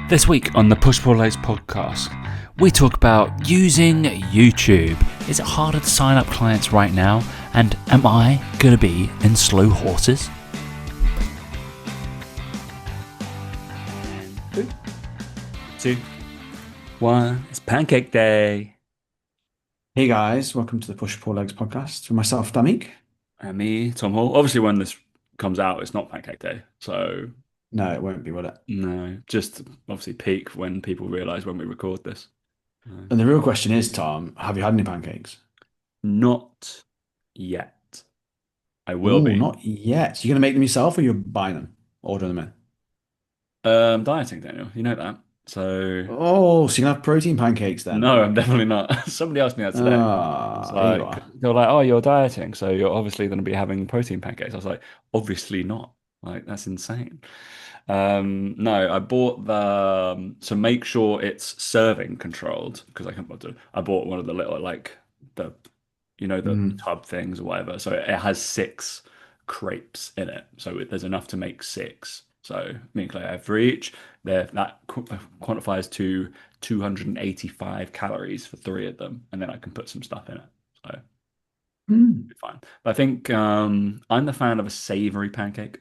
This week on the Push Pull Legs podcast, we talk about using YouTube. Is it harder to sign up clients right now? And am I going to be in slow horses? And 3, 2, 1. It's Pancake Day. Hey guys, welcome to the Push Pull Legs podcast with myself, Damik. And me, Tom Hall. Obviously, when this comes out, it's not Pancake Day. So, No, it won't be, will it? no, just obviously peak when people realise when we record this. And the real question is, Tom, have you had any pancakes? Not yet. I will Oh, be. not yet. So you're gonna make them yourself or you're buying them, ordering them in? Dieting, Daniel. You know that. So Oh, so you're gonna have protein pancakes then? no, I'm definitely not. Somebody asked me that today. It's Ah, here you like are. they're like, "Oh, you're dieting, so you're obviously going to be having protein pancakes." I was like, "Obviously not. Like that's insane." No, I bought the to make sure it's serving controlled because I can't bother. I bought one of the little like the the Mm, tub things or whatever. So it has 6 crepes in it. So there's enough to make 6. So me and Claire have for each. There that quantifies to 285 calories for 3 of them, and then I can put some stuff in it. So it'll mm. be fine. But I think I'm the fan of a savory pancake.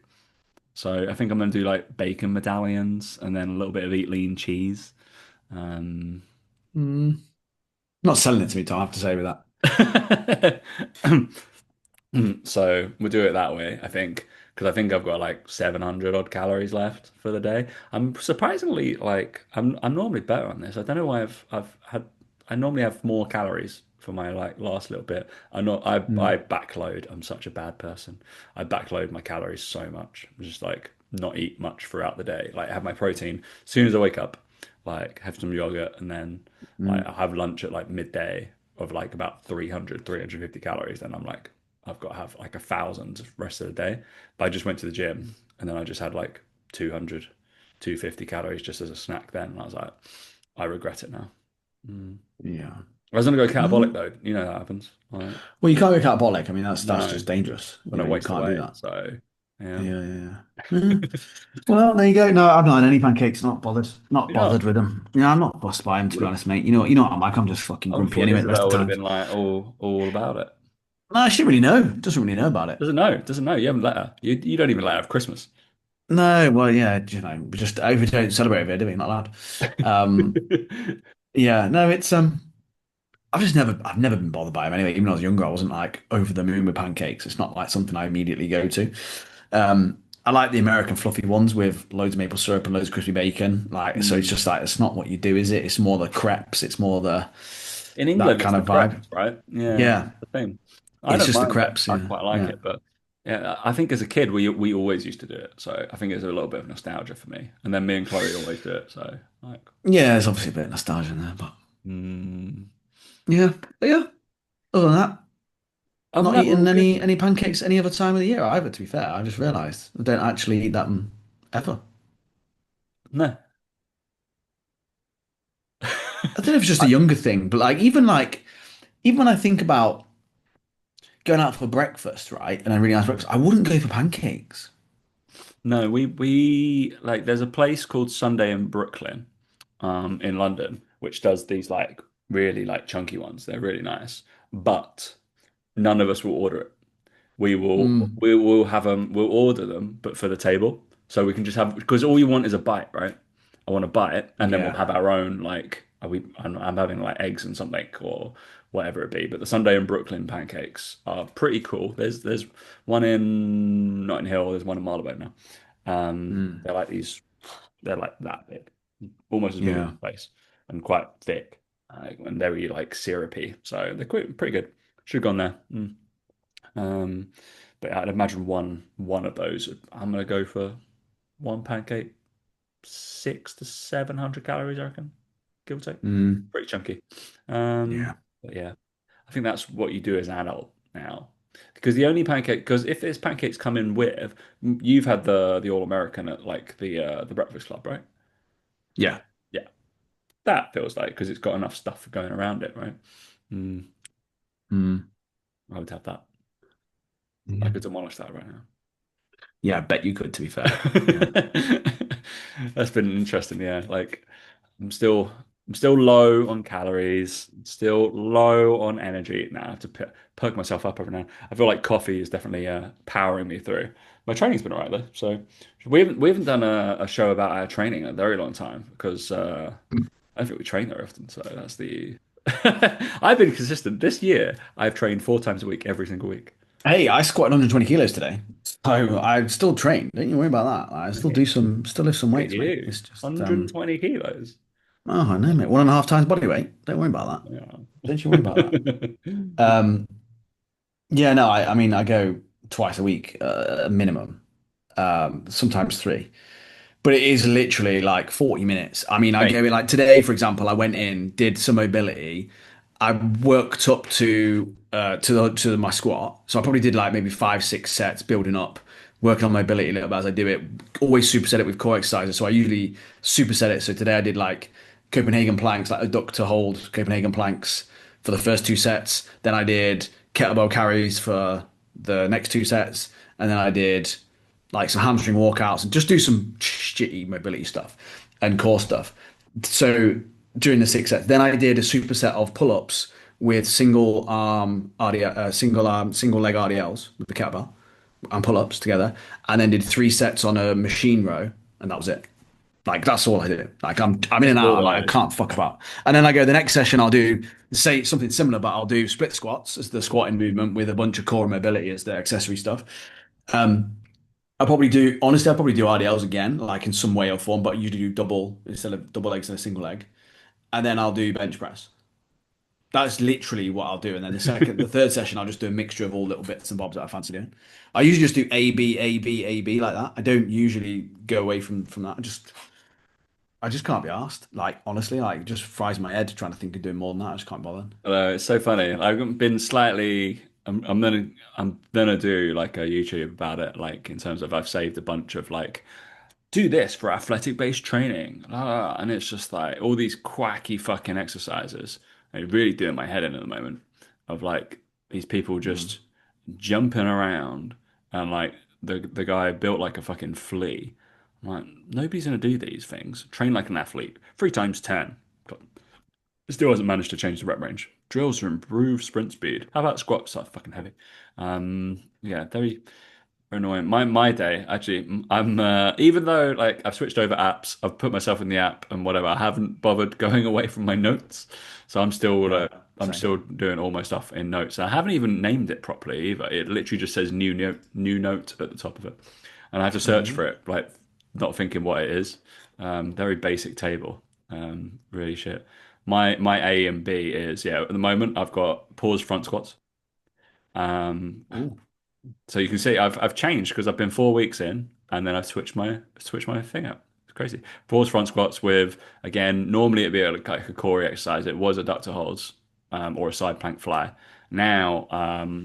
So I think I'm gonna do like bacon medallions and then a little bit of eat lean cheese. Um, Mm. Not selling it to me, Tom, I have to say with that. So we'll do it that way, I think, because I think I've got like 700 odd calories left for the day. I'm surprisingly like I'm normally better on this. I don't know why I've had I normally have more calories for my like last little bit. I Mm, backload. I'm such a bad person. I backload my calories so much. I just like not eat much throughout the day. Like have my protein as soon as I wake up, like have some yogurt and then like mm, I'll have lunch at like midday of like about 300, 350 calories. Then I'm like I've got to have like 1,000 the rest of the day. But I just went to the gym and then I just had like 200, 250 calories just as a snack then. And I was like, I regret it now. Mm. yeah. I was gonna go catabolic Mm. though. You know that happens. Like, Well, you can't go catabolic. I mean, that's no, just dangerous. then I You waste can't do away. that. So yeah. Yeah, yeah, yeah. Mm. Well, there you go. No, I've not had any pancakes. Not bothered. Not You know, bothered with them. I'm not fussed by them, to would be have, honest, mate. You know what I'm like. I'm just fucking I'm grumpy fully anyway as the I rest of the would have time. been like all about it. No, she really know. Doesn't really know about it. Doesn't know. You haven't let her. You don't even let her have Christmas. No, well, yeah, we just over don't celebrate with it, do we? Not allowed. Um, yeah, no, it's I've never been bothered by them anyway. Even when I was younger, I wasn't like over the moon with pancakes. It's not like something I immediately go to. I like the American fluffy ones with loads of maple syrup and loads of crispy bacon. Like, so it's Mm. just like it's not what you do, is it? It's more the crepes. It's more the In that England, it's kind the of vibe. crepes, right? Yeah, Yeah, that's the thing. I it's don't just the mind it. crepes. I Yeah, quite like yeah. it, but yeah, I think as a kid we always used to do it. So I think it's a little bit of nostalgia for me. And then me and Chloe always do it. So like, Yeah, there's obviously a bit of nostalgia in there, but mm. yeah, but yeah. Other than that, Other than not that, we're all eating good. any pancakes any other time of the year either. To be fair, I just realised I don't actually eat that ever. No. I don't know if it's just a I- younger thing, but even when I think about going out for breakfast, right, and I really nice breakfast, I wouldn't go for pancakes. No, we like there's a place called Sunday in Brooklyn, in London, which does these like really like chunky ones. They're really nice. But none of us will order it. Mm, We will have them. We'll order them, but for the table, so we can just have because all you want is a bite, right? I want a bite, and then we'll yeah, have our own like. I'm having like eggs and something or whatever it be. But the Sunday in Brooklyn pancakes are pretty cool. There's one in Notting Hill. There's one in Marylebone now. mm, They're like these. They're like that big, almost as big as yeah, your face, and quite thick, and very like syrupy. So they're quite pretty good. Should have gone there. Mm. Um, but I'd imagine one of those. I'm gonna go for one pancake, 600 to 700 calories, I reckon, give or take. mm, Pretty chunky. yeah, But yeah, I think that's what you do as an adult now. Because the only pancake, because if there's pancakes come in with, you've had the All American at like the Breakfast Club, right? yeah, Yeah, that feels like because it's got enough stuff going around it, right? Mm, mm, I would have that. I yeah. could demolish that right now. Yeah, I bet you could, to be fair. Yeah. That's been interesting. Yeah, like I'm still I'm still low on calories, still low on energy. Now I have to perk myself up every now. I feel like coffee is definitely powering me through. My training's been all right though. So we haven't done a show about our training in a very long time because I don't think we train very often. So that's the I've been consistent this year. I've trained 4 times a week, every single week. Hey, I squatted 120 kilos today, so I still train. Don't you worry about that. I still Okay. do some, still lift some Look at weights, mate. you, It's just, 120 kilos. oh, I know, mate. 1.5 times body weight. Don't worry about that. Yeah. Don't you worry about that. Yeah, no, I mean, I go twice a week, a minimum, sometimes three. But it is literally like 40 minutes. I mean, I go Same. in like today, for example, I went in, did some mobility. I worked up to my squat. So I probably did like maybe 5, 6 sets building up, working on mobility a little bit as I do it. Always superset it with core exercises. So I usually superset it. So today I did like Copenhagen planks, like a duck to hold Copenhagen planks for the first 2 sets. Then I did kettlebell carries for the next 2 sets. And then I did like some hamstring walkouts and just do some shitty mobility stuff and core stuff. So during the 6 sets, then I did a superset of pull-ups with single arm RDL, single leg RDLs with the kettlebell and pull-ups together, and then did 3 sets on a machine row, and that was it. Like that's all I do. Like I'm in and out. I'm like I Always. can't fuck about. And then I go the next session. I'll do say something similar, but I'll do split squats as the squatting movement with a bunch of core mobility as the accessory stuff. Um, I probably do, honestly, I probably do RDLs again, like in some way or form, but usually do double instead of double legs and a single leg. And then I'll do bench press. That's literally what I'll do. And then the third session, I'll just do a mixture of all little bits and bobs that I fancy doing. I usually just do A, B, A, B, A, B like that. I don't usually go away from that. I just can't be asked. Like, honestly, like, it just fries my head trying to think of doing more than that. I just can't bother. It's so funny. I've been slightly. I'm gonna do like a YouTube about it. Like in terms of I've saved a bunch of like do this for athletic based training, and it's just like all these quacky fucking exercises. They really doing my head in at the moment. Of like these people Mm. just jumping around and like the guy built like a fucking flea. I'm like nobody's gonna do these things. Train like an athlete. 3 times 10. Still hasn't managed to change the rep range. Drills to improve sprint speed. How about squats? That's fucking heavy. Yeah, very annoying. My day actually. I'm even though like I've switched over apps, I've put myself in the app and whatever. I haven't bothered going away from my notes, so Yeah, I'm same. still doing all my stuff in notes. I haven't even named it properly either. It literally just says new note at the top of it, and I have to Oh, search really? for it, like not thinking what it is. Very basic table. Really shit. My A and B is yeah. At the moment, I've got pause front squats. Um, Ooh. so you can see I've changed because I've been 4 weeks in, and then I've switched my thing up. It's crazy. Pause front squats with again. Normally it'd be like a core exercise. It was adductor holds or a side plank fly. Now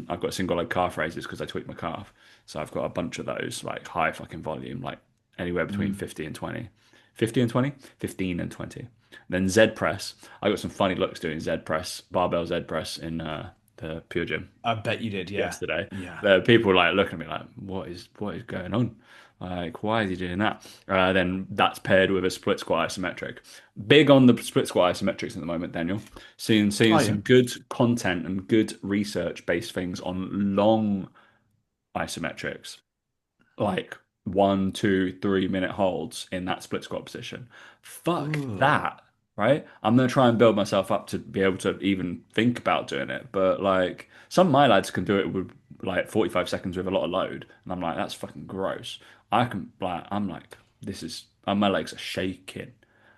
I've got single leg calf raises because I tweaked my calf. So I've got a bunch of those like high fucking volume, like anywhere between Mm. 50 and 20. 50 and 20? 15 and 20. Then Z press. I got some funny looks doing Z press, barbell Z press in the Pure Gym I bet you did. Yeah. yesterday. Yeah. There are people like looking at me like, what is going on? Like, why is he doing that? Then that's paired with a split squat isometric. Big on the split squat isometrics at the moment, Daniel. Seeing Oh, yeah. some good content and good research based things on long isometrics like 1, 2, 3 minute holds in that split squat position. Fuck Ooh. that, right? I'm gonna try and build myself up to be able to even think about doing it. But like some of my lads can do it with like 45 seconds with a lot of load, and I'm like, that's fucking gross. I'm like, this is my legs are shaking.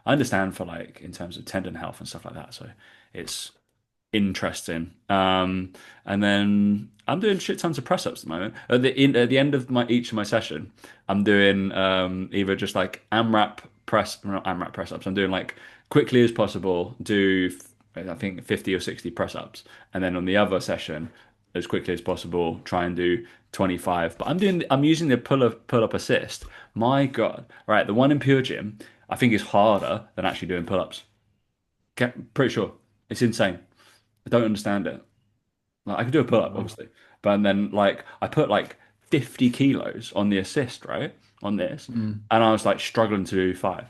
I understand for like in terms of tendon health and stuff like that, so it's interesting. And then I'm doing shit tons of press ups at the moment. At the end of my each of my session, I'm doing either just like AMRAP press, not AMRAP press ups. I'm doing like quickly as possible. I think 50 or 60 press ups, and then on the other session, as quickly as possible, try and do 25. But I'm using the pull up assist. My God, right? The one in Pure Gym, I think is harder than actually doing pull ups. Pretty sure it's insane. I don't understand it. Like, I could do a pull up, Oh, obviously, but then like I put like 50 kilos on the assist, right? On this. Mm. And I was like struggling to do five.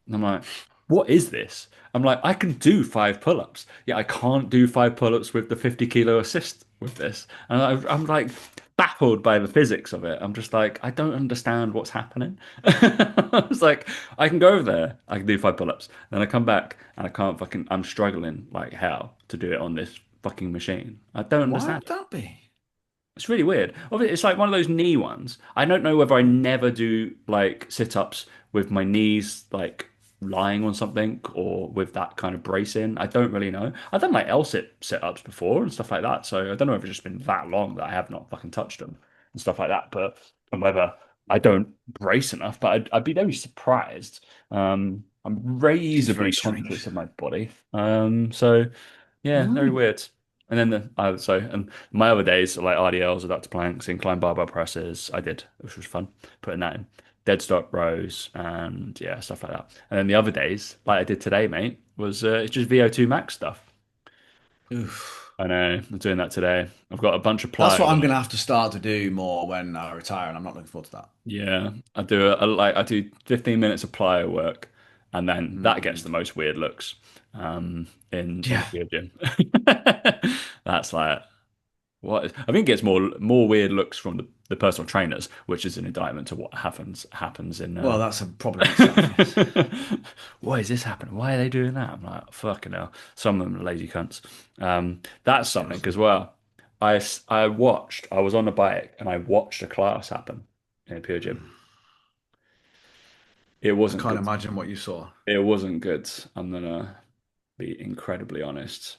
And I'm like, what is this? I'm like, I can do five pull-ups. Yeah, I can't do five pull-ups with the 50 kilo assist with this. And I'm like baffled by the physics of it. I'm just like, I don't understand what's happening. I was like, I can go over there, I can do five pull-ups. Then I come back and I can't fucking, I'm struggling like hell to do it on this fucking machine. I don't Why understand would it. that be? It's really weird. It's like one of those knee ones. I don't know whether I never do like sit-ups with my knees like lying on something or with that kind of brace in. I don't really know. I've done like L-sit sit-ups before and stuff like that. So I don't know if it's just been that long that I have not fucking touched them and stuff like that. But and whether I don't brace enough, but I'd be very surprised. I'm Seems very reasonably strange. conscious of my body. So yeah, very Mm. weird. And then and my other days like RDLs, adaptive planks, incline barbell presses, I did, which was fun, putting that in. Dead stop rows and yeah, stuff like that. And then the other days, like I did today, mate, was it's just VO2 max stuff. Oof. I know, I'm doing that today. I've got a bunch of That's plyo what I'm work. gonna have to start to do more when I retire, and I'm not looking forward to that. Yeah, I do 15 minutes of plyo work, and then that gets the Mm. most weird looks in Yeah. the field gym. That's like I think it gets more weird looks from the personal trainers, which is an indictment to what happens in Well, that's probably in itself, yes. why is this happening? Why are they doing that? I'm like, fucking hell. Some of them are lazy cunts. That's something Yes. as well. I was on a bike and I watched a class happen in a pure gym. It I wasn't can't good. imagine what you saw. It wasn't good. I'm gonna be incredibly honest.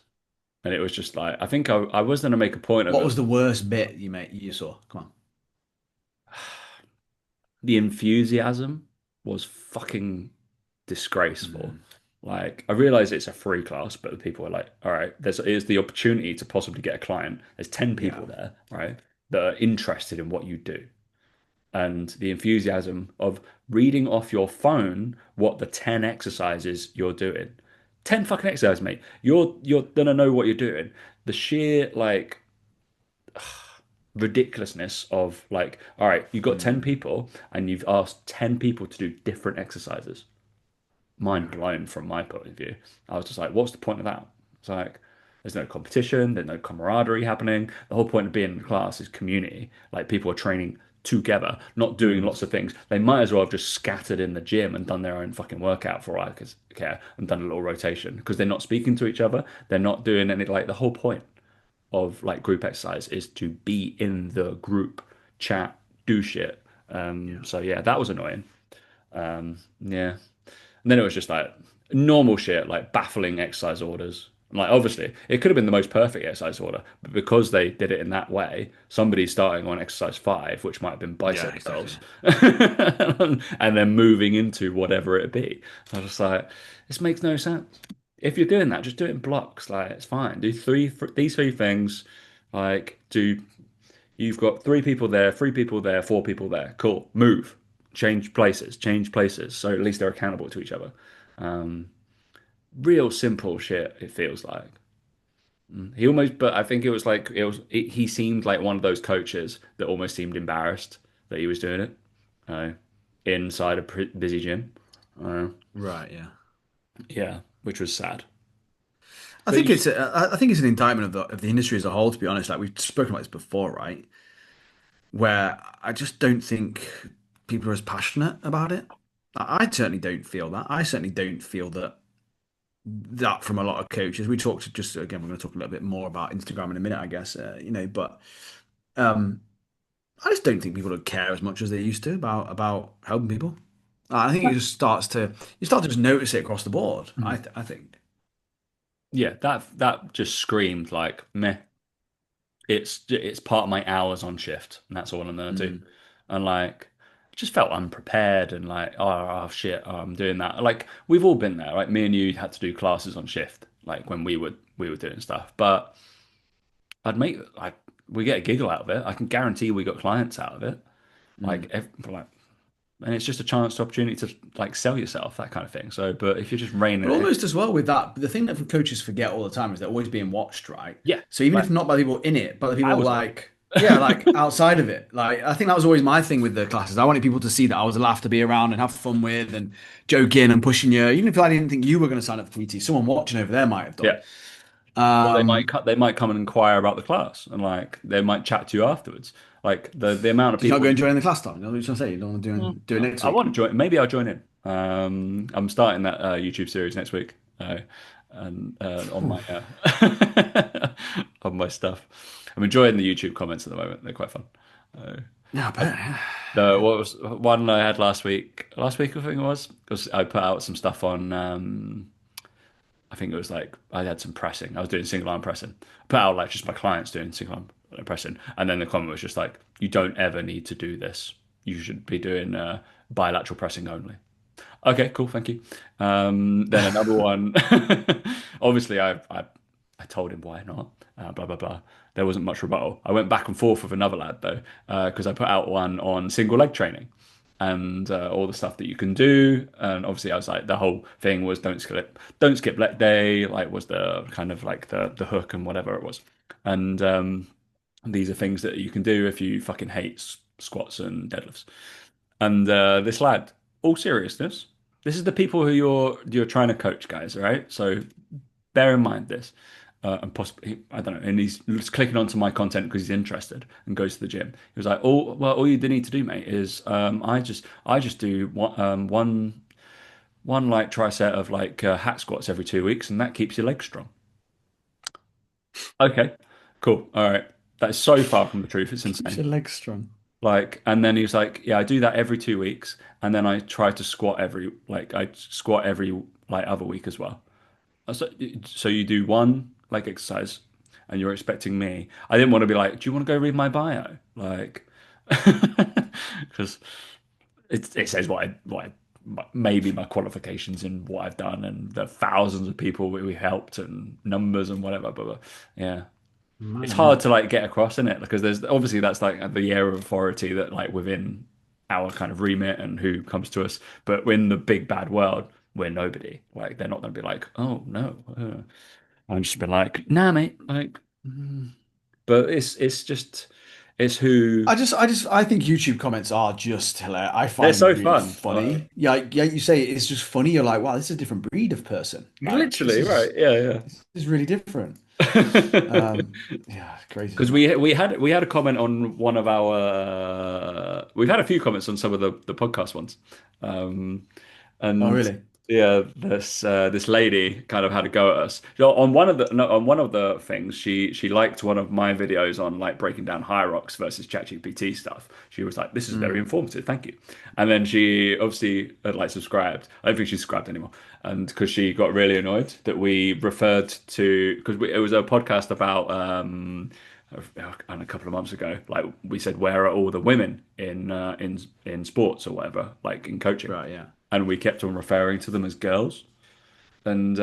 And it was just like, I think I was gonna make a point of What it. was the worst bit you saw? Come The enthusiasm was fucking on. disgraceful. Mm. Like, I realize it's a free class, but the people are like, all right, here's the opportunity to possibly get a client. There's 10 Yeah. people there, right, that are interested in what you do. And the enthusiasm of reading off your phone what the 10 exercises you're doing. 10 fucking exercises, mate. You're gonna know what you're doing. The sheer like ridiculousness of like, all right, you've got 10 Mm. people and you've asked 10 people to do different exercises. Mind Yeah. blown from my point of view. I was just like, what's the point of that? It's like, there's no competition, there's no camaraderie happening. The whole point of being in the class is community. Like people are training together, not doing Mm. lots of things. They might as well have just scattered in the gym and done their own fucking workout for all I care and done a little rotation because they're not speaking to each other. They're not doing any like the whole point of like group exercise is to be in the group, chat, do shit. Yeah. So yeah, that was annoying. Yeah. And then it was just like normal shit, like baffling exercise orders. Like obviously, it could have been the most perfect exercise order, but because they did it in that way, somebody's starting on exercise five, which might have been Yeah, bicep exactly. curls, and then moving into whatever it be. I was just like, this makes no sense. If you're doing that, just do it in blocks. Like it's fine. Do these three things. Like do You've got three people there, three people there, four people there. Cool. Move. Change places. Change places. So at least they're accountable to each other. Um, Real simple shit, it feels like. But I think it was like, he seemed like one of those coaches that almost seemed embarrassed that he was doing it uh, inside a busy gym. Uh, Right, yeah. yeah, which was sad. I But think you, I think it's an indictment of the industry as a whole, to be honest. Like we've spoken about this before, right? Where I just don't think people are as passionate about it. I certainly don't feel that. I certainly don't feel that from a lot of coaches. We talked just again, we're going to talk a little bit more about Instagram in a minute, I guess. But um, I just don't think people don't care as much as they used to about helping people. I think it just starts to you start to just notice it across the board. I think. yeah, that just screamed like meh. It's part of my hours on shift, and that's all I'm gonna do. Mm, And like, just felt unprepared and like, oh shit, I'm doing that. Like we've all been there, right? Me and you had to do classes on shift, like when we were doing stuff. But like we get a giggle out of it. I can guarantee we got clients out of it. Like, mm. like, and it's just a chance, opportunity to like sell yourself, that kind of thing. So, but if you're just reining But it in, almost as well with that, the thing that coaches forget all the time is they're always being watched, right? yeah, So even like if not by the people in it, but the I people was like watched. Yeah, like outside of it. Like I think that was always my thing with the classes. I wanted people to see that I was a laugh to be around and have fun with and joking and pushing you. Even if I didn't think you were going to sign up for PT, someone watching over there might have done. Yeah. Or Um, they might come and inquire about the class and like they might chat to you afterwards. Like the amount of did you not go people. and join the class time? You know what I'm trying to say? You don't want to do it next I week. want to join. Maybe I'll join in. I'm starting that YouTube series next week, and on my on my stuff. I'm enjoying the YouTube comments at the moment. They're quite fun. Uh, Yeah, I bet. Yeah. the what was one I had last week? Last week I think it was I put out some stuff on. I think it was like I had some pressing. I was doing single arm pressing. I put out like just my clients doing single arm pressing, and then the comment was just like, "You don't ever need to do this. You should be doing bilateral pressing only." Okay, cool, thank you. Then another one. Obviously, I told him why not. Blah blah blah. There wasn't much rebuttal. I went back and forth with another lad though, because I put out one on single leg training and all the stuff that you can do. And obviously, I was like, the whole thing was don't skip leg day. Like was the kind of like the hook and whatever it was. And these are things that you can do if you fucking hate squats and deadlifts. And this lad, all seriousness, this is the people who you're trying to coach, guys. All right, so bear in mind this. And possibly, I don't know, and he's just clicking onto my content because he's interested and goes to the gym. He was like, "Oh, well, all you need to do, mate, is I just do one like tricep of like hack squats every 2 weeks, and that keeps your legs strong." Okay, cool, all right. That is so far from the truth. It's Keeps insane. your legs strong. Like, and then he was like, "Yeah, I do that every 2 weeks, and then I try to squat I squat every like other week as well." So, so you do one like exercise, and you're expecting me. I didn't want to be like, "Do you want to go read my bio?" Like, because it says maybe my qualifications and what I've done and the thousands of people we helped and numbers and whatever. But yeah, it's Mad, isn't hard it? to like get across in it because there's obviously that's like the air of authority that like within our kind of remit and who comes to us. But in the big bad world, we're nobody. Like they're not going to be like, oh no. I'm just be like, nah, mate. Like, but it's just it's who I think YouTube comments are just hilarious. I they're find them so really fun. Like, funny. Yeah, yeah. You say it's just funny. You're like, wow, this is a different breed of person. Like, literally, right? Yeah, this is really different. yeah. Yeah, crazy, Because isn't it? we had a comment on one of our we've had a few comments on some of the podcast ones, um, Oh, and really? yeah, this lady kind of had a go at us. So on one of the no, on one of the things, she liked one of my videos on like breaking down hierarchs versus ChatGPT stuff. She was like, "This is very Mm, informative, thank you." And then she obviously had like subscribed. I don't think she's subscribed anymore, and because she got really annoyed that we referred to because it was a podcast about and a couple of months ago, like we said, where are all the women in sports or whatever, like in coaching, right, yeah. and we kept on referring to them as girls, and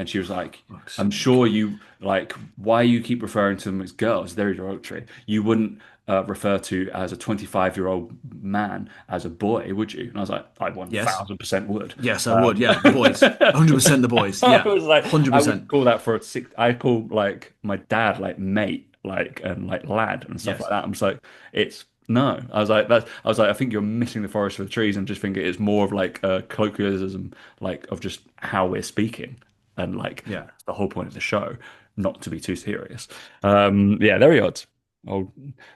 she was like, Fuck's "I'm sake. sure you like why you keep referring to them as girls. They're derogatory. You wouldn't refer to as a 25-year-old man as a boy, would you?" And I was like, "I Yes. 1,000% would." Yes, I would. Um, Yeah, the boys. 100% the boys. I Yeah. was like, I would 100%. call that for a six. I call like my dad like mate, like and like lad and stuff like Yes. that. I'm just like, it's no. I was like that. I was like, I think you're missing the forest for the trees, and just think it's more of like a colloquialism, like of just how we're speaking, and like Yeah. that's the whole point of the show, not to be too serious. Yeah, very odd. Oh,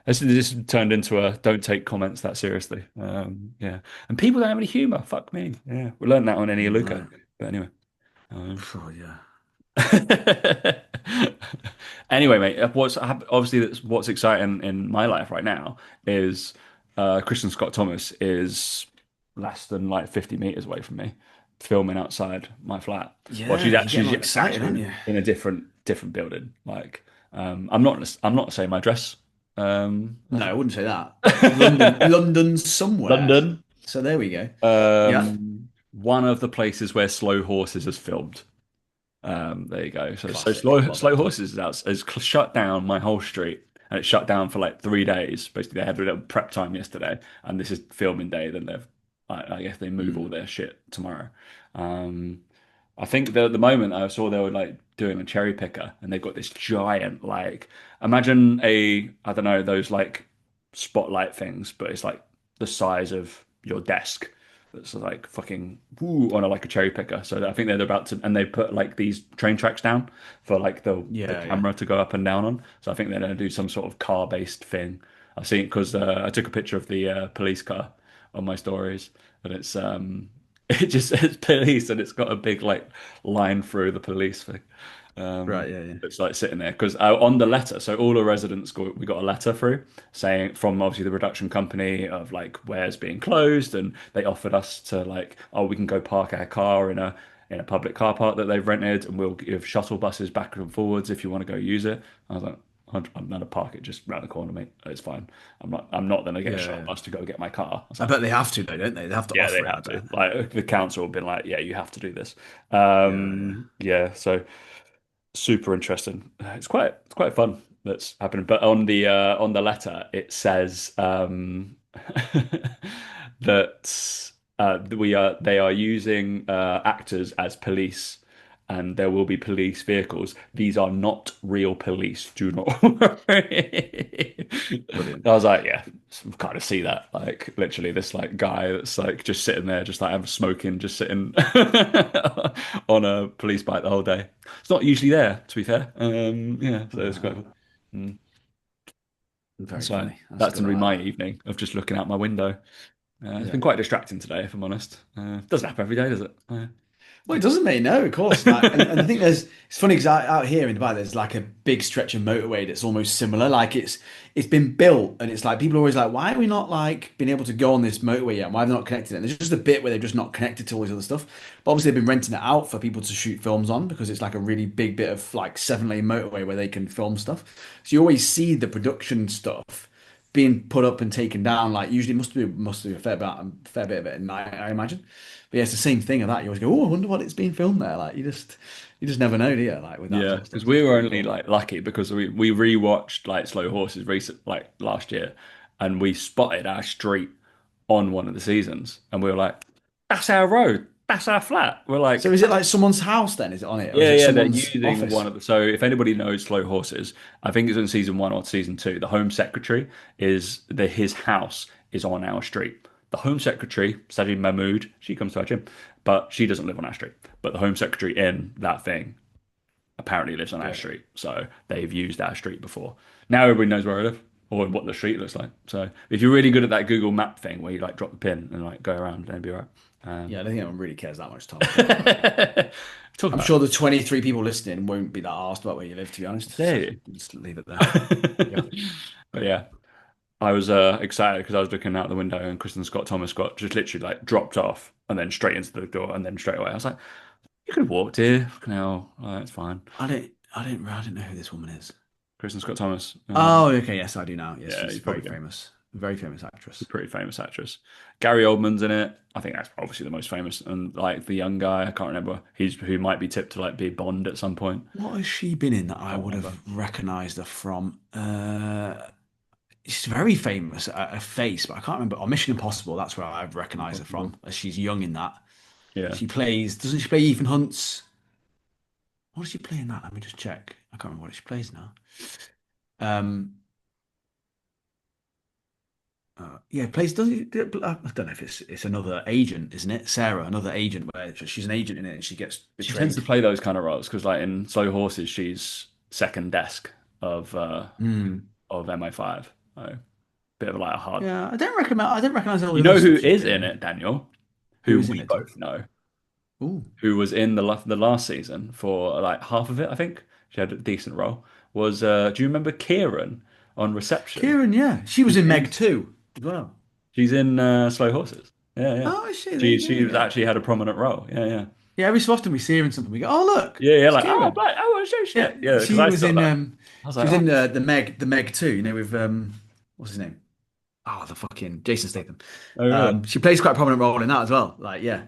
this turned into a don't take comments that seriously. Yeah, and people don't have any humor. Fuck me. Yeah, we learned that on any Luca. No. But anyway. Um, Oh, yeah. anyway, mate, obviously what's exciting in my life right now is Christian Scott Thomas is less than like 50 meters away from me, filming outside my flat. Well, Yeah, you're getting all she's excited, aren't actually you? in a different building. Like, I'm not saying my dress. No, That's I wouldn't say that. London somewhere. London. So there we go. Yeah. One of the places where Slow Horses is filmed. There you go. So Classic. Love slow it. horses is out. It's shut down my whole street, and it shut down for like 3 days. Basically, they had a little prep time yesterday, and this is filming day. Then I guess they move all Mm. their shit tomorrow. Um, I think the moment I saw they were like doing a cherry picker and they've got this giant like imagine a I don't know those like spotlight things, but it's like the size of your desk. That's like fucking woo, on a like a cherry picker. So I think they're about to and they put like these train tracks down for like the Yeah, yeah. camera to go up and down on. So I think they're gonna do some sort of car based thing. I've seen because I took a picture of the police car on my stories and it's it just says police and it's got a big like line through the police thing. Right, yeah, yeah. It's like sitting there because on the letter, so all the residents got we got a letter through saying from obviously the production company of like where's being closed, and they offered us to like oh we can go park our car in a public car park that they've rented, and we'll give shuttle buses back and forwards if you want to go use it. I was like. I'm gonna park it just round the corner, mate. It's fine. I'm not gonna get a Yeah, shuttle yeah. bus to go get my car. I was I like, bet they have to though, don't they? They have to yeah, they offer it, I have to. bet. Like the council have been like, yeah, you have to do this. Yeah, yeah. Yeah, so super interesting. It's quite fun that's happening. But on the letter, it says that we are they are using actors as police. And there will be police vehicles. These are not real police. Do not worry. Brilliant. I was like, yeah, kind of see that. Like literally this like guy that's like just sitting there, just like I'm smoking, just sitting on a police bike the whole day. It's not usually there, to be fair. Yeah, so it's quite No, cool. Mm. very So funny. That's that's good, gonna I be like my that. evening of just looking out my window. It's been Yeah. quite distracting today, if I'm honest. Doesn't happen every day, does it? Well, it doesn't mean no, of course. And I think it's funny because out here in Dubai, there's like a big stretch of motorway that's almost similar. Like it's been built, and it's like people are always like, why are we not like being able to go on this motorway yet? Why have they not connected it? And there's just a bit where they've just not connected to all this other stuff. But obviously, they've been renting it out for people to shoot films on because it's like a really big bit of like 7 lane motorway where they can film stuff. So you always see the production stuff being put up and taken down. Like usually must be a fair bit of it at night, I imagine. But yeah, it's the same thing of that. You always go, oh, I wonder what it's being filmed there. Like you just never know, do you? Like with that Yeah, sort of because stuff. So we it's were pretty only cool. like lucky because we rewatched like Slow Horses recent like last year, and we spotted our street on one of the seasons, and we were like, "That's our road, that's our flat." We're So like, is it like someone's house then? Is it on it, or is "Yeah, it yeah." They're someone's using one office? of the. So if anybody knows Slow Horses, I think it's in season one or season two. The Home Secretary is his house is on our street. The Home Secretary, Sajid Mahmood, she comes to our gym, but she doesn't live on our street. But the Home Secretary in that thing apparently lives on our Yeah. street. So they've used our street before. Now everybody knows where I live or what the street looks like. So if you're really good at that Google Map thing where you like drop the pin and like go around, then it'd be all right. Yeah, I don't think anyone really cares that much, Tom. I think Talk I'm about sure the 23 people listening won't be that asked about where you live, to be honest. So it. just leave it there. Yeah. But yeah, I was excited because I was looking out the window and Kristen Scott Thomas got just literally like dropped off and then straight into the door and then straight away. I was like, you could have walked here. Fucking hell, it's fine. I didn't know who this woman is. Kristen Scott Thomas. Oh, okay. Yes, I do now. Yes, Yeah, she's you very probably do. famous. Very famous actress. Pretty famous actress. Gary Oldman's in it. I think that's obviously the most famous. And like the young guy, I can't remember. He's who might be tipped to like be Bond at some point. What has she been in that I Can't would remember. have recognized her from? She's very famous at her face, but I can't remember. Oh, Mission Impossible, that's where I've recognized her Impossible. from. As she's young in that. Yeah. Doesn't she play Ethan Hunt's? What does she play in that? Let me just check. I can't remember what she plays now. Um, yeah, plays, doesn't I don't know if it's another agent, isn't it? Sarah, another agent where she's an agent in it and she gets She tends to betrayed. play those kind of roles because like in Slow Horses, she's second desk Hmm. of MI5. So, bit of like a hard. Yeah, I don't recognize all You the other know who stuff she's is been in in. it, Daniel? Who Who is in we it, Tom? both know. Ooh. Who was in the last season for like half of it, I think. She had a decent role. Was do you remember Kieran on reception? Kieran, yeah. She was in Meg too as well. She's in Slow Horses. Yeah, yeah. Oh, is she? There She you go, she was yeah. actually had a prominent role. Yeah, yeah. Yeah, every so often we see her in something, we go, "Oh, look, Yeah, yeah, it's like, oh, Kieran." black, oh, so Yeah, shit. Yeah, because she I was saw in that. I was she like, was oh, in the Meg too, with what's his name? Oh, the fucking Jason Statham. oh, really? She plays quite a prominent role in that as well. Like, yeah,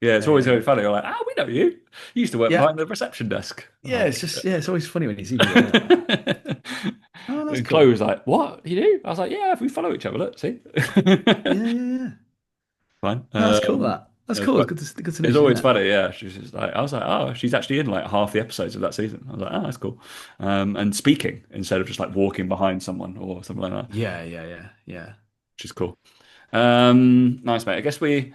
Yeah, it's yeah, always yeah, very funny. You're like, oh, we know you. You used to work yeah, behind the reception desk. yeah. Oh, It's always funny when you see people like that. Like, oh, that's and Chloe cool. was like, what? You do? I was like, yeah, if we follow each other, look, see? Yeah, yeah, yeah. Fine. No, that's cool. That. That's It's cool. quite, Good to know it's she's in always it. funny. Yeah, she's just like, I was like, oh, she's actually in like half the episodes of that season. I was like, oh, that's cool. And speaking instead of just like walking behind someone or something like that, Yeah. which is cool. Nice, mate. I guess what I do should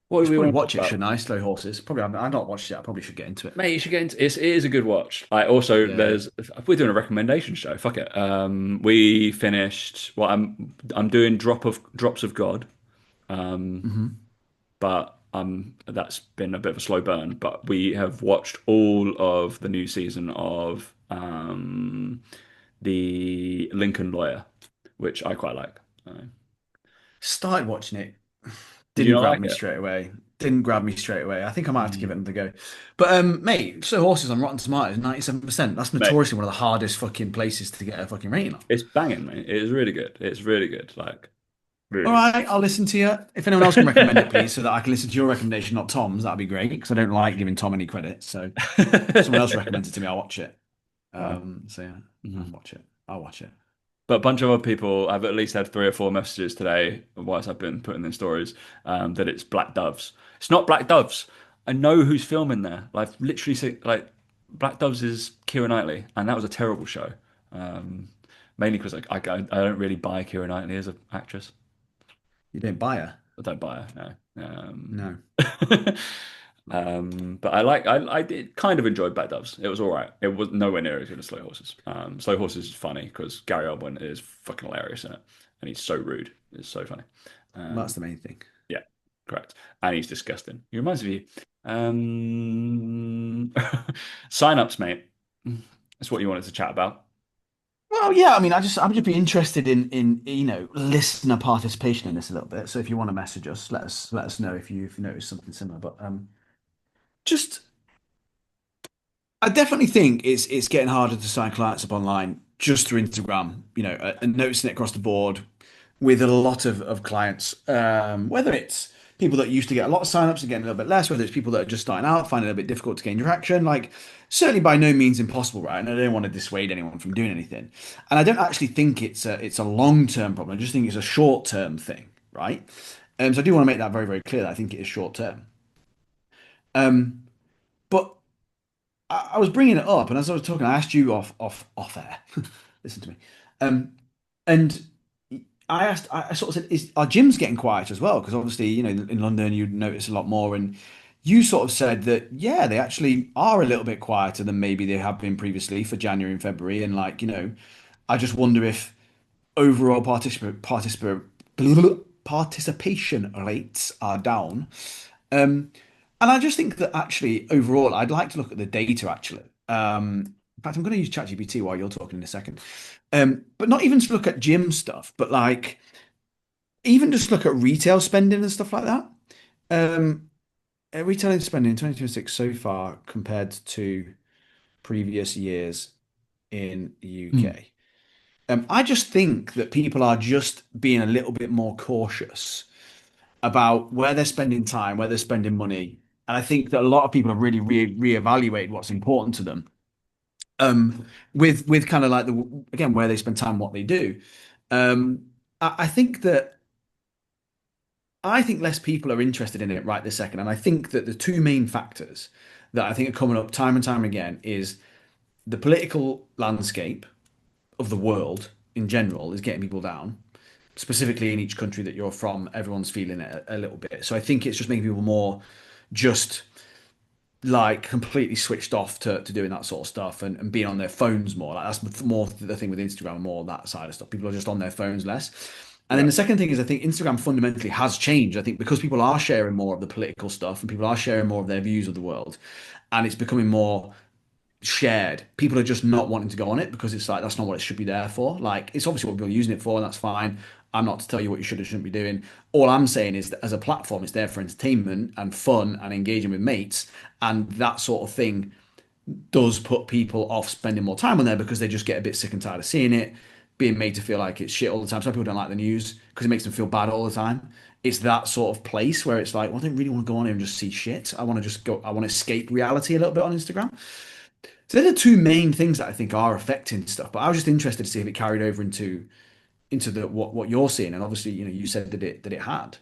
we probably want to talk watch it, about? shouldn't I? Slow Horses. Probably. I've not watched it. I probably should get into it. Mate, you should get into it is a good watch. I also Yeah. there's we're doing a recommendation show. Fuck it. We finished I'm doing drops of God. Um, Hmm. but that's been a bit of a slow burn. But we have watched all of the new season of the Lincoln Lawyer, which I quite like. Started watching it. Did you Didn't not grab like me it? straight away. Didn't grab me straight away. I think I might have to give Mm. it another go. But mate, Slow Horses on Rotten Tomatoes, 97%. That's Mate, notoriously one of the hardest fucking places to get a fucking rating on. it's banging, mate. It is really good. It's really good. Like All really. right, I'll listen to you. If anyone else can recommend it, please, so that I can listen to your recommendation, not Tom's, that'd be great. Because I don't like giving Tom any credit. So if someone else recommends it to me, I'll watch it. Nice. So yeah, I'll Mhm. watch it. I'll watch it. But a bunch of other people, I've at least had three or four messages today, whilst I've been putting in stories, that it's Black Doves. It's not Black Doves. I know who's filming there. Like literally, like Black Doves is Keira Knightley, and that was a terrible show. Um, Mainly because I don't really buy Keira Knightley as an actress. You don't buy her? I don't buy her. No. No. But I did kind of enjoyed Black Doves. It was all right. It was nowhere near as good as Slow Horses. Slow Horses is funny because Gary Oldman is fucking hilarious in it, and he's so rude. It's so funny. That's Um, the main thing. yeah, correct. And he's disgusting. He reminds me of you. Sign-ups, mate. That's what you wanted to chat about. Well, yeah, I mean, I'm just be interested in listener participation in this a little bit. So if you want to message us, let us know if you've noticed something similar. But just I definitely think it's getting harder to sign clients up online just through Instagram, and noticing it across the board with a lot of clients. Whether it's people that used to get a lot of signups and getting a little bit less, whether it's people that are just starting out, finding it a bit difficult to gain traction, like certainly by no means impossible, right? And I don't want to dissuade anyone from doing anything. And I don't actually think it's a long-term problem. I just think it's a short-term thing, right? So I do want to make that very, very clear that I think it is short term. But I was bringing it up, and as I was talking, I asked you off air. Listen to me. Um, and I sort of said, "Is our gyms getting quiet as well?" Because obviously, in London, you notice a lot more, and you sort of said that, yeah, they actually are a little bit quieter than maybe they have been previously for January and February, and like, I just wonder if overall participation rates are down. And I just think that actually overall, I'd like to look at the data actually. In fact, I'm going to use ChatGPT while you're talking in a second. But not even to look at gym stuff, but like even just look at retail spending and stuff like that. Um, Retail spending in 2026 so far compared to previous years in the Mm. UK. I just think that people are just being a little bit more cautious about where they're spending time, where they're spending money. And I think that a lot of people have really reevaluated what's important to them. With kind of like the again where they spend time, what they do. I think that I think less people are interested in it right this second, and I think that the two main factors that I think are coming up time and time again is the political landscape of the world in general is getting people down, specifically in each country that you're from, everyone's feeling it a little bit. So I think it's just making people more just like completely switched off to doing that sort of stuff and being on their phones more. Like that's more the thing with Instagram, more that side of stuff. People are just on their phones less. And then Yeah. the second thing is I think Instagram fundamentally has changed. I think because people are sharing more of the political stuff and people are sharing more of their views of the world, and it's becoming more shared. People are just not wanting to go on it because it's like that's not what it should be there for. Like it's obviously what people are using it for, and that's fine. I'm not to tell you what you should or shouldn't be doing. All I'm saying is that as a platform, it's there for entertainment and fun and engaging with mates, and that sort of thing does put people off spending more time on there because they just get a bit sick and tired of seeing it, being made to feel like it's shit all the time. Some people don't like the news because it makes them feel bad all the time. It's that sort of place where it's like, well, I don't really want to go on here and just see shit. I want to just go, I want to escape reality a little bit on Instagram. So they're the two main things that I think are affecting stuff. But I was just interested to see if it carried over into the what you're seeing. And obviously, you said that it had.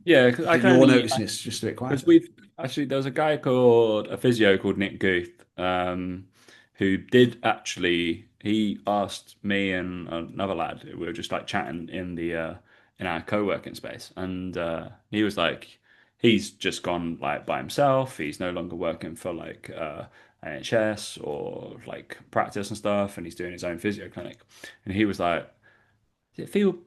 Yeah, 'cause I That can you're only noticing it's just a bit because quieter. we've actually there was a physio called Nick Guth, who did actually he asked me and another lad, we were just like chatting in the in our co-working space, and he was like he's just gone like by himself. He's no longer working for like NHS or like practice and stuff, and he's doing his own physio clinic. And he was like, "Does it feel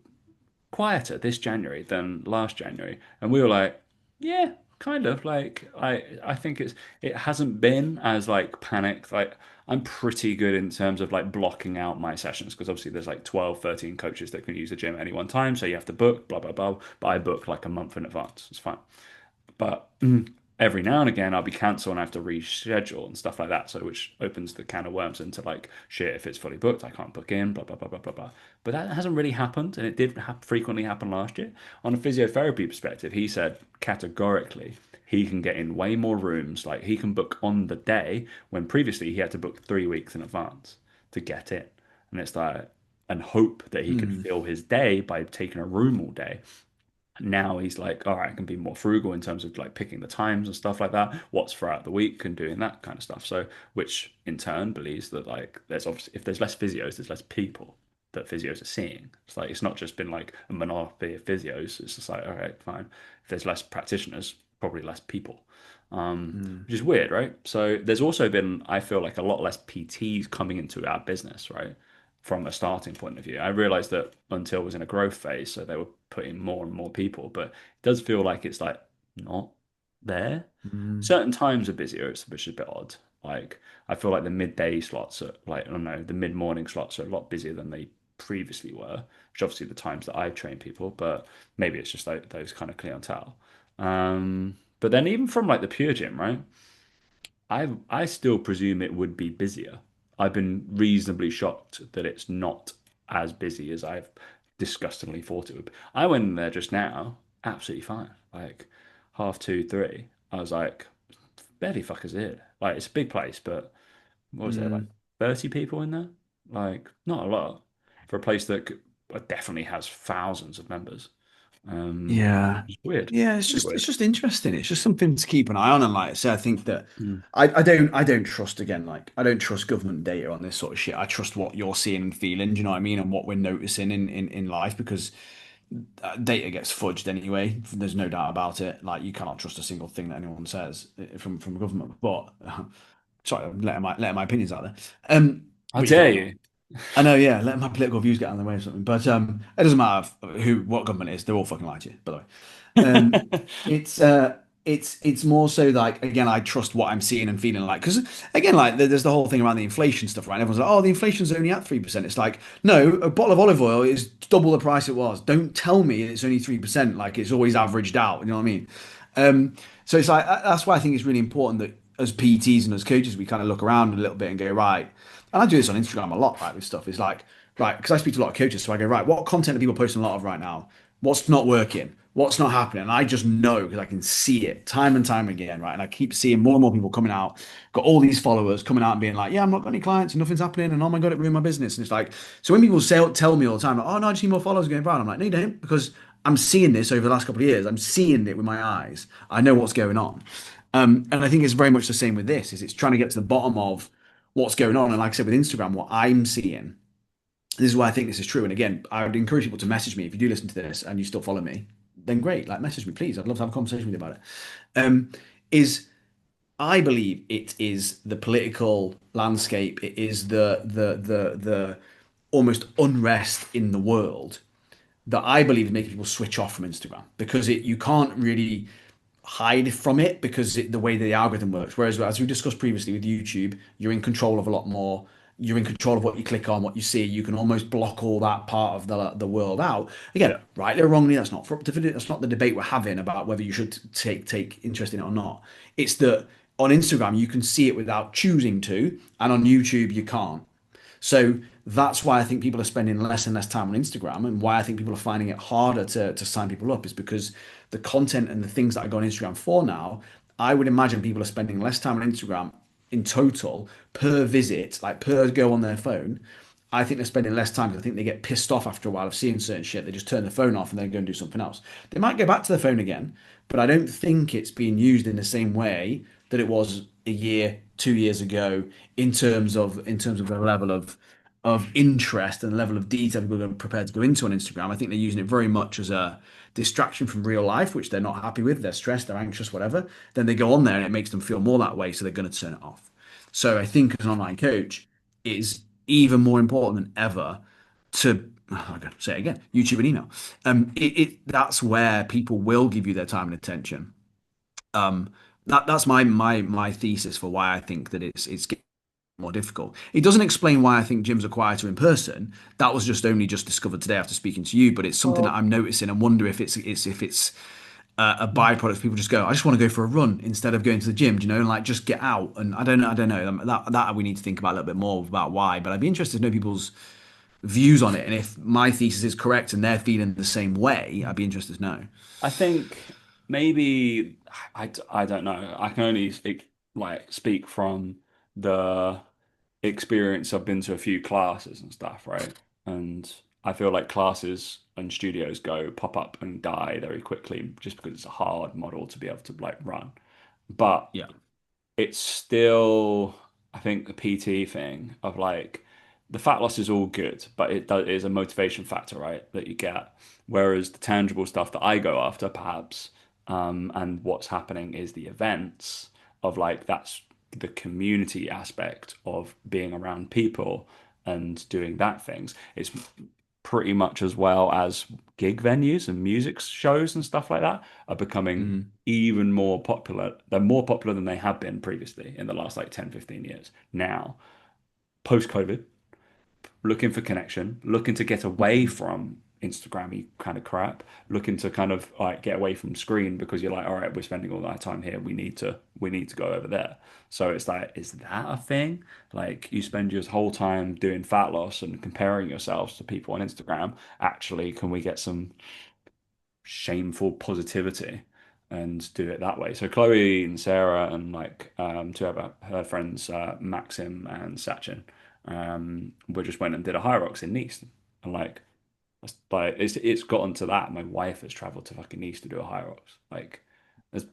quieter this January than last January?" And we were like, yeah, kind of. Like I think it hasn't been as like panicked. Like I'm pretty good in terms of like blocking out my sessions because obviously there's like 12, 13 coaches that can use the gym at any one time. So you have to book, blah, blah, blah. But I book like a month in advance. It's fine. But every now and again, I'll be cancelled and I have to reschedule and stuff like that. So, which opens the can of worms into like, shit, if it's fully booked, I can't book in, blah, blah, blah, blah, blah, blah. But that hasn't really happened. And it did frequently happen last year. On a physiotherapy perspective, he said categorically he can get in way more rooms. Like, he can book on the day when previously he had to book 3 weeks in advance to get in. And it's like, and hope that he could Hmm. fill his day by taking a room all day. Now he's like, all right, I can be more frugal in terms of like picking the times and stuff like that, what's throughout the week and doing that kind of stuff. So, which in turn believes that like there's obviously if there's less physios, there's less people that physios are seeing. It's like it's not just been like a monopoly of physios. It's just like, all right, fine. If there's less practitioners, probably less people. Hmm. Which is weird, right? So there's also been, I feel like a lot less PTs coming into our business, right? From a starting point of view. I realized that Until was in a growth phase, so they were putting more and more people, but it does feel like it's like not there. Hmm. Certain times are busier, which is a bit odd. Like I feel like the midday slots are like I don't know, the mid-morning slots are a lot busier than they previously were, which obviously the times that I train people, but maybe it's just like those kind of clientele. But then even from like the pure gym, right? I still presume it would be busier. I've been reasonably shocked that it's not as busy as I've disgustingly thought it would be. I went in there just now, absolutely fine. Like half two, three. I was like, barely fuckers here. Like it's a big place, but what was there, like Hmm. 30 people in there? Like not a lot for a place that definitely has thousands of members. Yeah. It's weird. Yeah, Really it's weird. just interesting. It's just something to keep an eye on. And like I say, I think that Mm. I don't trust again, like I don't trust government data on this sort of shit. I trust what you're seeing and feeling, do you know what I mean? And what we're noticing in life because data gets fudged anyway. There's no doubt about it. Like you cannot trust a single thing that anyone says from government. But sorry, I'm letting my opinions out there. How But you dare can't. you? I know, yeah, let my political views get out of the way or something. But it doesn't matter what government is. They're all fucking like you, by the way. Um, it's it's more so like again, I trust what I'm seeing and feeling like because again, like there's the whole thing around the inflation stuff, right? Everyone's like, oh, the inflation's only at 3%. It's like, no, a bottle of olive oil is double the price it was. Don't tell me it's only 3%. Like it's always averaged out. You know what I mean? So it's like that's why I think it's really important that as PTs and as coaches, we kind of look around a little bit and go, right. And I do this on Instagram a lot, right, with stuff. It's like, right, because I speak to a lot of coaches, so I go, right, what content are people posting a lot of right now? What's not working? What's not happening? And I just know because I can see it time and time again, right? And I keep seeing more and more people coming out, got all these followers coming out and being like, yeah, I'm not got any clients and nothing's happening, and oh my God, it ruined my business. And it's like, so when people say tell me all the time, like, oh no, I just need more followers going viral. I'm like, no, you don't, because I'm seeing this over the last couple of years. I'm seeing it with my eyes. I know what's going on. And I think it's very much the same with this, is it's trying to get to the bottom of what's going on. And like I said, with Instagram, what I'm seeing, this is why I think this is true. And again, I would encourage people to message me if you do listen to this and you still follow me, then great. Like message me, please. I'd love to have a conversation with you about it. Is I believe it is the political landscape, it is the almost unrest in the world that I believe is making people switch off from Instagram because you can't really hide from it because the way the algorithm works. Whereas, as we discussed previously with YouTube, you're in control of a lot more. You're in control of what you click on, what you see. You can almost block all that part of the world out. Again, rightly or wrongly, that's not the debate we're having about whether you should take interest in it or not. It's that on Instagram you can see it without choosing to, and on YouTube you can't. So that's why I think people are spending less and less time on Instagram, and why I think people are finding it harder to sign people up is because the content and the things that I go on Instagram for now, I would imagine people are spending less time on Instagram in total per visit, like per go on their phone, I think they're spending less time because I think they get pissed off after a while of seeing certain shit. They just turn the phone off and then go and do something else. They might go back to the phone again, but I don't think it's being used in the same way that it was a year, 2 years ago in terms of the level of interest and the level of detail people are prepared to go into on Instagram. I think they're using it very much as a distraction from real life, which they're not happy with. They're stressed, they're anxious, whatever. Then they go on there and it makes them feel more that way, so they're going to turn it off. So I think as an online coach, it's even more important than ever to I gotta say it again, YouTube and email. That's where people will give you their time and attention. Um, that's my thesis for why I think that it's getting more difficult. It doesn't explain why I think gyms are quieter in person. That was just only just discovered today after speaking to you, but it's something that Well, I'm noticing and wonder if it's a byproduct. People just go, I just want to go for a run instead of going to the gym, do you know, and like just get out. And I don't know. That we need to think about a little bit more about why. But I'd be interested to know people's views on it, and if my thesis is correct and they're feeling the same way, I'd be interested to know. I think maybe I don't know. I can only speak from the experience. I've been to a few classes and stuff, right? And I feel like classes and studios go pop up and die very quickly just because it's a hard model to be able to like run. But Yeah. it's still, I think, the PT thing of like the fat loss is all good, but it is a motivation factor, right? That you get. Whereas the tangible stuff that I go after, perhaps, and what's happening is the events of like that's the community aspect of being around people and doing that things. It's pretty much as well as gig venues and music shows and stuff like that are becoming Mm. even more popular. They're more popular than they have been previously in the last like 10, 15 years. Now, post COVID, looking for connection, looking to get away Mm. from Instagrammy kind of crap, looking to kind of like get away from screen because you're like, all right, we're spending all our time here. We need to go over there. So it's like, is that a thing? Like you spend your whole time doing fat loss and comparing yourselves to people on Instagram. Actually, can we get some shameful positivity and do it that way? So Chloe and Sarah and like two of her friends, Maxim and Sachin, we just went and did a high rocks in Nice. And like it's gotten to that. My wife has traveled to fucking Nice to do a high rocks. Like that's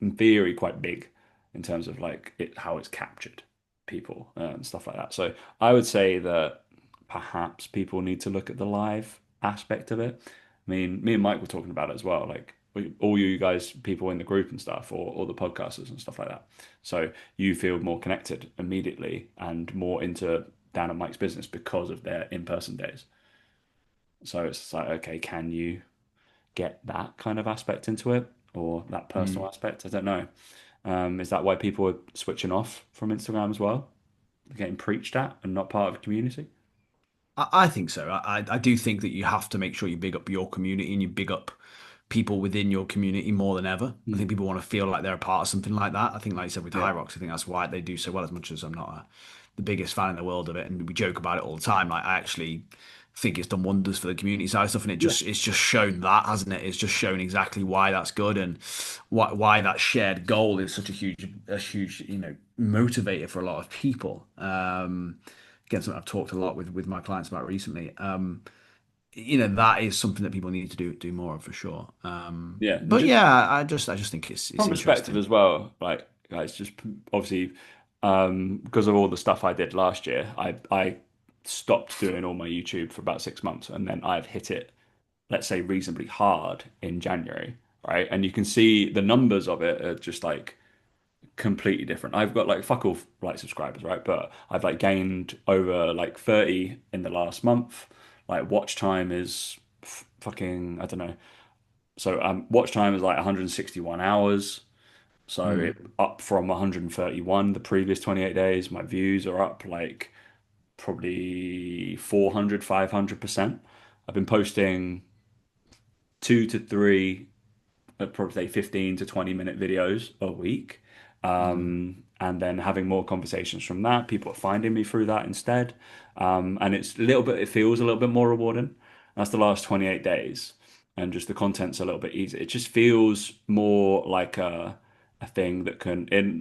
in theory quite big in terms of like how it's captured people and stuff like that. So I would say that perhaps people need to look at the live aspect of it. I mean, me and Mike were talking about it as well. Like all you guys, people in the group and stuff, or the podcasters and stuff like that. So you feel more connected immediately and more into Dan and Mike's business because of their in-person days. So it's like, okay, can you get that kind of aspect into it or that personal Mm. aspect? I don't know. Is that why people are switching off from Instagram as well? They're getting preached at and not part of a community? I think so. I do think that you have to make sure you big up your community and you big up people within your community more than ever. I think Mm. people want to feel like they're a part of something like that. I think, like you said, with Yeah. High Rocks, I think that's why they do so well. As much as I'm not the biggest fan in the world of it, and we joke about it all the time, like I actually think it's done wonders for the community side of stuff, and Yeah. it's just shown that, hasn't it? It's just shown exactly why that's good and why that shared goal is such a huge motivator for a lot of people. Again, something I've talked a lot with my clients about recently. That is something that people need to do more of for sure. Yeah. And But just yeah, I just think it's from perspective interesting. as well, like guys, just obviously because of all the stuff I did last year, I stopped doing all my YouTube for about 6 months, and then I've hit it, let's say, reasonably hard in January, right? And you can see the numbers of it are just like completely different. I've got like fuck all like subscribers, right? But I've like gained over like 30 in the last month. Like watch time is fucking I don't know. So watch time is like 161 hours. So it Mm, up from 131 the previous 28 days. My views are up like probably 400, 500%. I've been posting 2 to 3 I'd probably say 15 to 20-minute videos a week. mm, And then having more conversations from that. People are finding me through that instead. And it feels a little bit more rewarding. That's the last 28 days. And just the content's a little bit easier. It just feels more like a thing that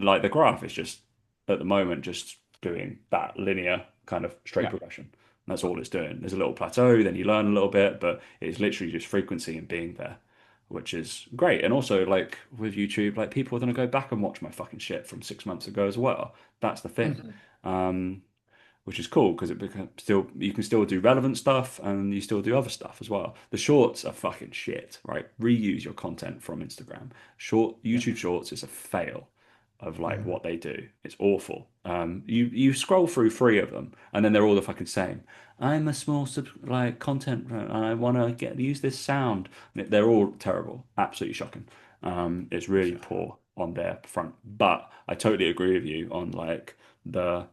like the graph is just at the moment just doing that linear kind of straight yeah. progression. That's all it's doing. There's a little plateau, then you learn a little bit, but it's literally just frequency and being there, which is great. And also, like with YouTube, like people are gonna go back and watch my fucking shit from 6 months ago as well. That's the thing. Mhm. Um, which is cool because it becomes still you can still do relevant stuff and you still do other stuff as well. The shorts are fucking shit, right? Reuse your content from Instagram. Short Yeah. YouTube Shorts is a fail of like Mm. what they do. It's awful. You scroll through three of them and then they're all the fucking same. I'm a small like content and I want to get use this sound. They're all terrible, absolutely shocking. It's really Sure. poor on their front, but I totally agree with you on like the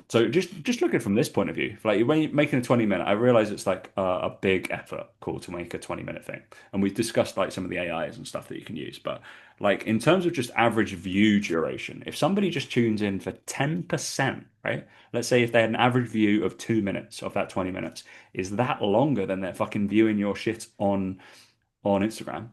so just looking from this point of view, like when you're making a 20 minute, I realize it's like a big effort call to make a 20-minute thing. And we've discussed like some of the AIs and stuff that you can use. But like in terms of just average view duration, if somebody just tunes in for 10%, right? Let's say if they had an average view of 2 minutes of that 20 minutes, is that longer than they're fucking viewing your shit on Instagram?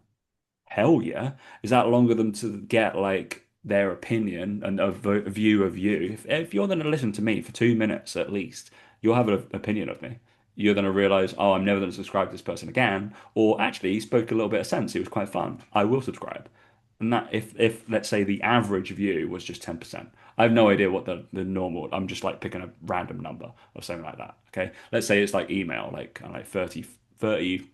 Hell yeah. Is that longer than to get like their opinion and a view of you? If you're going to listen to me for 2 minutes at least, you'll have an opinion of me. You're going to realize, oh, I'm never going to subscribe to this person again. Or actually, he spoke a little bit of sense. He was quite fun. I will subscribe. And that if let's say the average view was just 10%. I have no idea what the normal, I'm just like picking a random number or something like that. Okay. Let's say it's like email, like 35%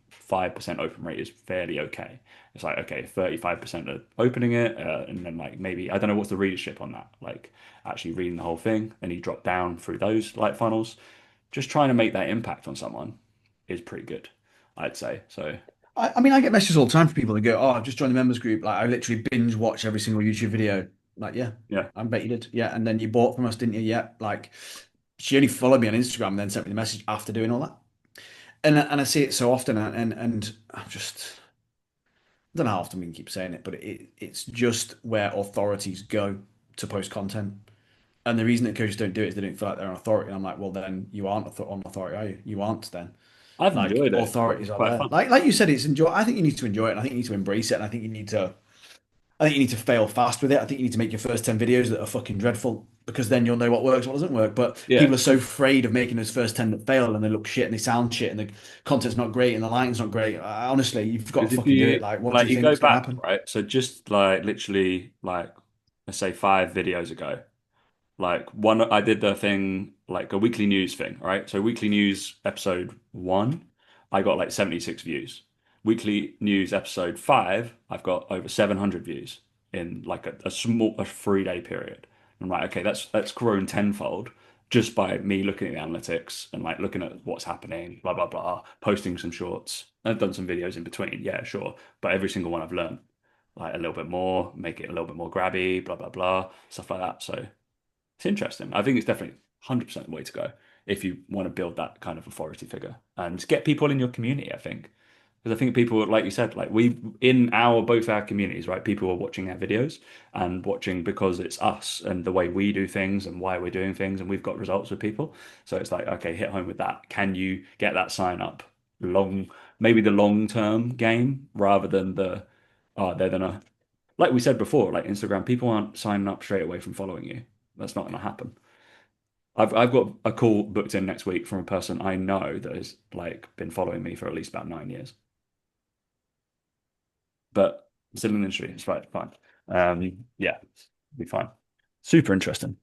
open rate is fairly okay. It's like, okay, 35% are opening it, and then like maybe, I don't know what's the readership on that, like actually reading the whole thing, and you drop down through those like funnels. Just trying to make that impact on someone is pretty good, I'd say. So I mean, I get messages all the time from people that go, "Oh, I've just joined the members group. Like, I literally binge watch every single YouTube video." Like, yeah, yeah, I bet you did. Yeah, and then you bought from us, didn't you? Yeah. Like, she only followed me on Instagram and then sent me the message after doing all that. And I see it so often, and I'm just I don't know how often we can keep saying it, but it's just where authorities go to post content. And the reason that coaches don't do it is they don't feel like they're an authority. And I'm like, well, then you aren't on authority, are you? You aren't then. I've Like enjoyed it. authorities It's are quite there. fun. Like you said, it's enjoy. I think you need to enjoy it, and I think you need to embrace it, and I think you need to fail fast with it. I think you need to make your first 10 videos that are fucking dreadful because then you'll know what works, what doesn't work. But Yeah, people are so afraid of making those first 10 that fail and they look shit and they sound shit and the content's not great and the lighting's not great. Honestly, you've got because to if fucking do it. you Like, what do like you you go think's going to back, happen? right? So just like literally like let's say 5 videos ago. Like one, I did the thing like a weekly news thing, right? So weekly news episode one, I got like 76 views. Weekly news episode five, I've got over 700 views in like a small a 3 day period. I'm like, okay, that's grown tenfold just by me looking at the analytics and like looking at what's happening, blah blah blah, posting some shorts. I've done some videos in between, yeah, sure, but every single one I've learned like a little bit more, make it a little bit more grabby, blah blah blah, stuff like that. So. It's interesting. I think it's definitely 100% the way to go if you want to build that kind of authority figure and get people in your community, I think. Because I think people, like you said, like we in our both our communities, right? People are watching our videos and watching because it's us and the way we do things and why we're doing things, and we've got results with people. So it's like, okay, hit home with that. Can you get that sign up long, maybe the long term game rather than the, oh, they're gonna like we said before, like Instagram, people aren't signing up straight away from following you. That's not going to happen. I've got a call booked in next week from a person I know that has like been following me for at least about 9 years, but still in the industry. It's right, fine. Yeah, be fine. Super interesting.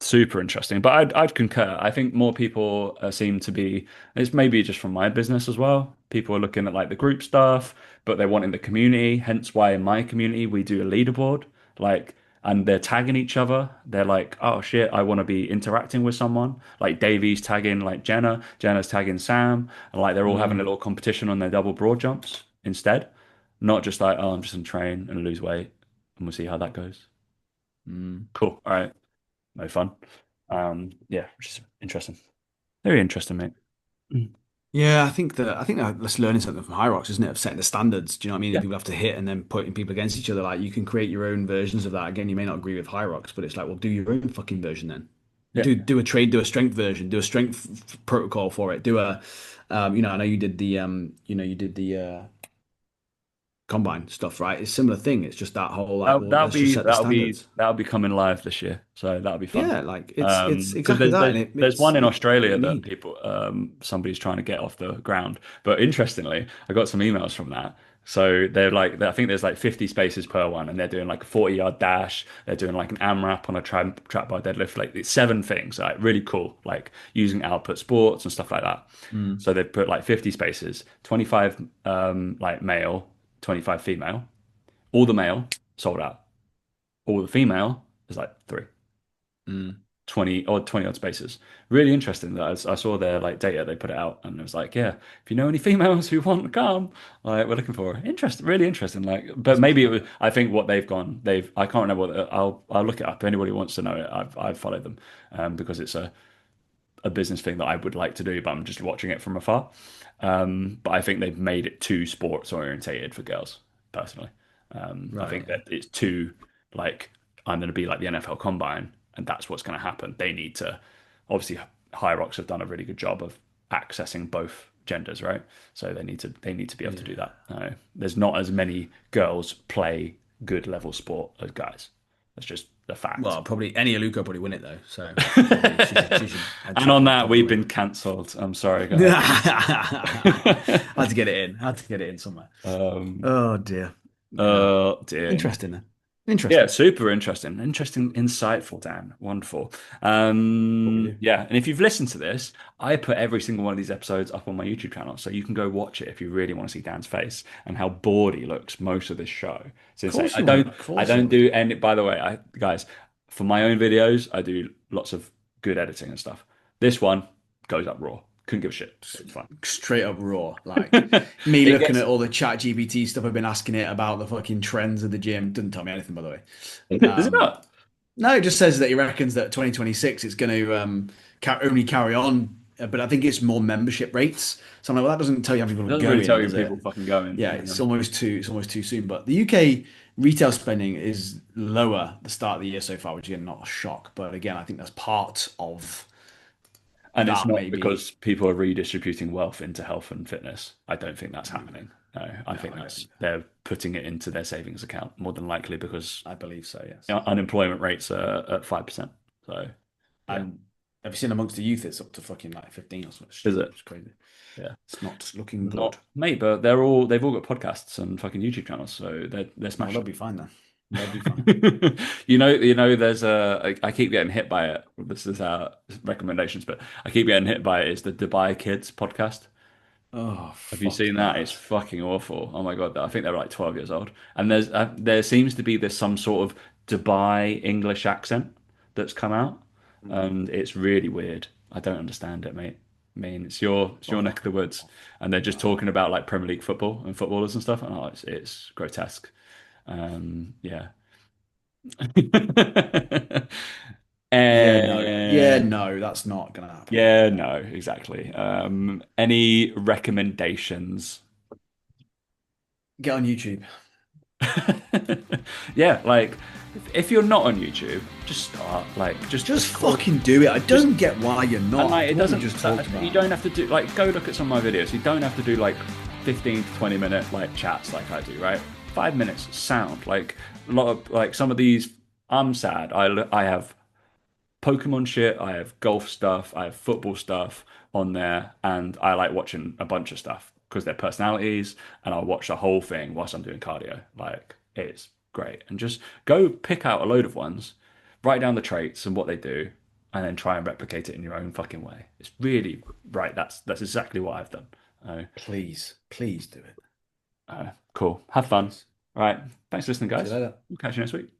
Super interesting. But I'd concur. I think more people seem to be, it's maybe just from my business as well. People are looking at like the group stuff, but they're wanting the community. Hence why in my community we do a leaderboard. Like, and they're tagging each other. They're like, oh shit, I want to be interacting with someone. Like Davey's tagging like Jenna, Jenna's tagging Sam, and like they're all having a Mm, little competition on their double broad jumps instead. Not just like, oh, I'm just gonna train and lose weight, and we'll see how that goes. mm. Cool. All right. No fun. Yeah, which is interesting. Very interesting, mate. Mm. Yeah, I think that that's learning something from High Rocks, isn't it? Of setting the standards. Do you know what I mean? That Yeah. people have to hit and then putting people against each other. Like you can create your own versions of that. Again, you may not agree with High Rocks, but it's like, well, do your own fucking version then. Yeah. Do a trade, do a strength version, do a strength protocol for it. Do a, I know you did the, you did the combine stuff, right? It's a similar thing. It's just that whole like, well, let's just set the standards. that'll be coming live this year, so that'll be fun. Yeah, like it's Because exactly that, and there's one in it's what Australia you that need. people somebody's trying to get off the ground. But interestingly, I got some emails from that. So they're like, I think there's like 50 spaces per one, and they're doing like a 40-yard dash. They're doing like an AMRAP on a trap bar deadlift. Like it's 7 things, like really cool, like using output sports and stuff like that. Mm, So they've put like 50 spaces, 25 like male, 25 female. All the male sold out. All the female is like three. mm. 20 odd spaces. Really interesting that I saw their like data, they put it out and it was like, yeah, if you know any females who want to come, like we're looking for her. Interesting, really interesting. Like, but That's maybe it mad. was, I think what they've gone, I can't remember what, I'll look it up. If anybody wants to know it, I've followed them because it's a business thing that I would like to do, but I'm just watching it from afar. But I think they've made it too sports orientated for girls, personally. I Right. think that it's too like I'm going to be like the NFL Combine, and that's what's going to happen. They need to obviously High Rocks have done a really good job of accessing both genders, right? So they need to be able to do Yeah. that. There's not as many girls play good level sport as guys. That's just a fact. Well, probably any Aluko probably win it though. So probably she should head And top on of that, top of the we've league. been cancelled. I'm sorry, guys. Had to get it in. Had to get it in somewhere. um, Oh dear. Yeah. oh dear. Interesting then. Yeah, Interesting. super interesting. Interesting, insightful, Dan. Wonderful. What we do. Yeah, and if you've listened to this, I put every single one of these episodes up on my YouTube channel, so you can go watch it if you really want to see Dan's face and how bored he looks most of this show. It's Of insane. course you would. Of I course you don't would. do any. By the way, guys, for my own videos, I do lots of good editing and stuff. This one goes up raw. Couldn't give a shit. It's fine. Straight up raw. Like me It looking gets. at all the chat GPT stuff I've been asking it about the fucking trends of the gym. Doesn't tell me anything, by the way. Is it not? No, it just says that he reckons that 2026 it's going to only carry on, but I think it's more membership rates. So I'm like, well, that doesn't tell you how many It people are doesn't really going, tell you does it? people fucking going. Yeah, it's almost too soon. But the UK retail spending is lower at the start of the year so far, which again not a shock. But again, I think that's part of And it's that not maybe. because people are redistributing wealth into health and fitness. I don't think that's happening. No, I No, think I don't that's think so. they're putting it into their savings account more than likely because I believe so. Yes. unemployment rates are at 5%. So yeah, And have you seen amongst the youth, it's up to fucking like 15 or something. is it? It's crazy. Yeah, It's not looking good. not mate, but they've all got podcasts and fucking YouTube channels, so they're Well, they'll smashing. be fine then. They'll be fine. There's I keep getting hit by it. This is our recommendations, but I keep getting hit by it. Is the Dubai Kids podcast? Oh, Have you fuck seen that? It's that. fucking awful. Oh my God, I think they're like 12 years old. And there seems to be this some sort of Dubai English accent that's come out, Mm. and it's really weird. I don't understand it, mate. I mean, it's your neck of Fuck the woods, off. and they're just No. talking about like Premier League football and footballers and stuff, and it's grotesque. Yeah. Yeah, no. Yeah, And no, that's not gonna happen. yeah, no, exactly. Any recommendations? Get on YouTube. Yeah, like if you're not on YouTube, just start. Like just Just record. fucking do it. I Just don't get why you're and not like after it what we doesn't. just talked You about. don't have to do like go look at some of my videos. You don't have to do like 15 to 20 minute like chats like I do. Right, 5 minutes sound like a lot of like some of these. I'm sad. I have Pokemon shit, I have golf stuff, I have football stuff on there, and I like watching a bunch of stuff because they're personalities, and I'll watch the whole thing whilst I'm doing cardio. Like it's great. And just go pick out a load of ones, write down the traits and what they do, and then try and replicate it in your own fucking way. It's really right. That's exactly what I've done. Uh, Please, please do it. cool. Have fun. Please. All right. Thanks for listening, See you guys. later. We'll catch you next week.